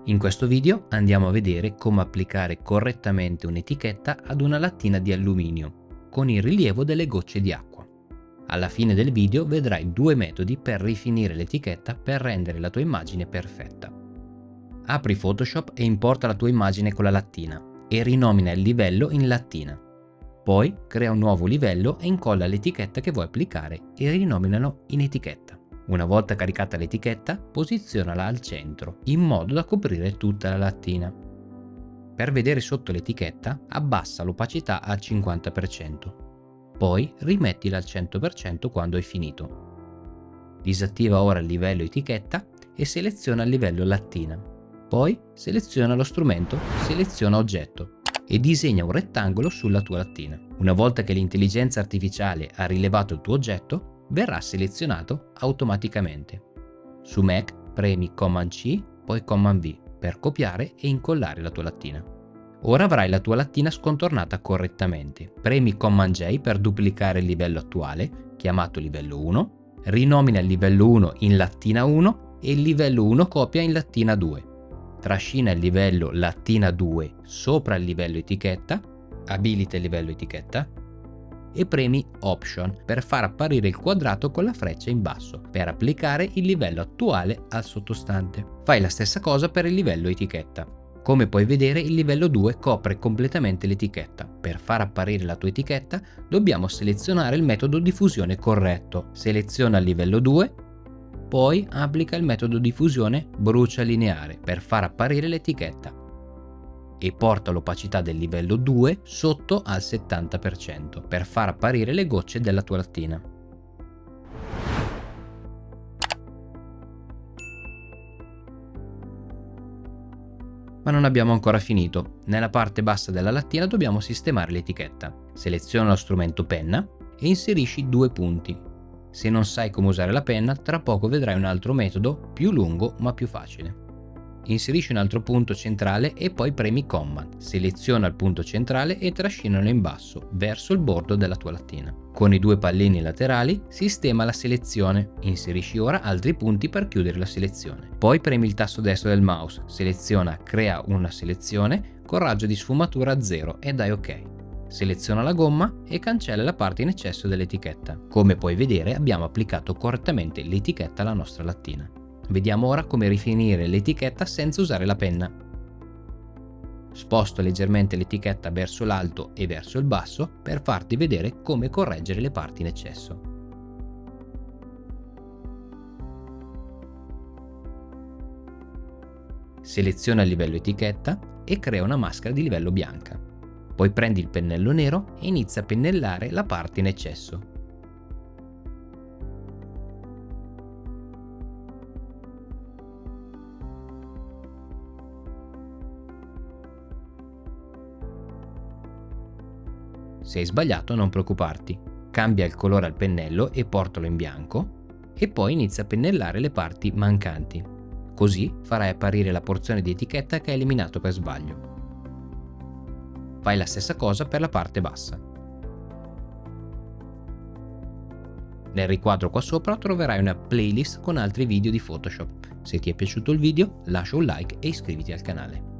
In questo video andiamo a vedere come applicare correttamente un'etichetta ad una lattina di alluminio con il rilievo delle gocce di acqua. Alla fine del video vedrai due metodi per rifinire l'etichetta per rendere la tua immagine perfetta. Apri Photoshop e importa la tua immagine con la lattina e rinomina il livello in lattina. Poi crea un nuovo livello e incolla l'etichetta che vuoi applicare e rinominalo in etichetta. Una volta caricata l'etichetta, posizionala al centro, in modo da coprire tutta la lattina. Per vedere sotto l'etichetta, abbassa l'opacità al 50%. Poi rimettila al 100% quando hai finito. Disattiva ora il livello etichetta e seleziona il livello lattina. Poi seleziona lo strumento, seleziona oggetto e disegna un rettangolo sulla tua lattina. Una volta che l'intelligenza artificiale ha rilevato il tuo oggetto, verrà selezionato automaticamente. Su Mac premi Command-C, poi Command-V per copiare e incollare la tua lattina. Ora avrai la tua lattina scontornata correttamente. Premi Command-J per duplicare il livello attuale, chiamato livello 1, rinomina il livello 1 in lattina 1 e il livello 1 copia in lattina 2. Trascina il livello lattina 2 sopra il livello etichetta, abilita il livello etichetta e premi Option per far apparire il quadrato con la freccia in basso per applicare il livello attuale al sottostante. Fai la stessa cosa per il livello etichetta. Come puoi vedere, il livello 2 copre completamente l'etichetta. Per far apparire la tua etichetta dobbiamo selezionare il metodo di fusione corretto. Seleziona il livello 2, poi applica il metodo di fusione brucia lineare per far apparire l'etichetta e porta l'opacità del livello 2 sotto al 70% per far apparire le gocce della tua lattina. Ma non abbiamo ancora finito. Nella parte bassa della lattina dobbiamo sistemare l'etichetta. Seleziona lo strumento penna e inserisci due punti. Se non sai come usare la penna, tra poco vedrai un altro metodo più lungo ma più facile. Inserisci un altro punto centrale e poi premi Command. Seleziona il punto centrale e trascinalo in basso, verso il bordo della tua lattina. Con i due pallini laterali sistema la selezione. Inserisci ora altri punti per chiudere la selezione. Poi premi il tasto destro del mouse, seleziona Crea una selezione con raggio di sfumatura 0 e dai OK. Seleziona la gomma e cancella la parte in eccesso dell'etichetta. Come puoi vedere, abbiamo applicato correttamente l'etichetta alla nostra lattina. Vediamo ora come rifinire l'etichetta senza usare la penna. Sposto leggermente l'etichetta verso l'alto e verso il basso per farti vedere come correggere le parti in eccesso. Seleziona il livello etichetta e crea una maschera di livello bianca. Poi prendi il pennello nero e inizia a pennellare la parte in eccesso. Se hai sbagliato non preoccuparti, cambia il colore al pennello e portalo in bianco e poi inizia a pennellare le parti mancanti. Così farai apparire la porzione di etichetta che hai eliminato per sbaglio. Fai la stessa cosa per la parte bassa. Nel riquadro qua sopra troverai una playlist con altri video di Photoshop. Se ti è piaciuto il video lascia un like e iscriviti al canale.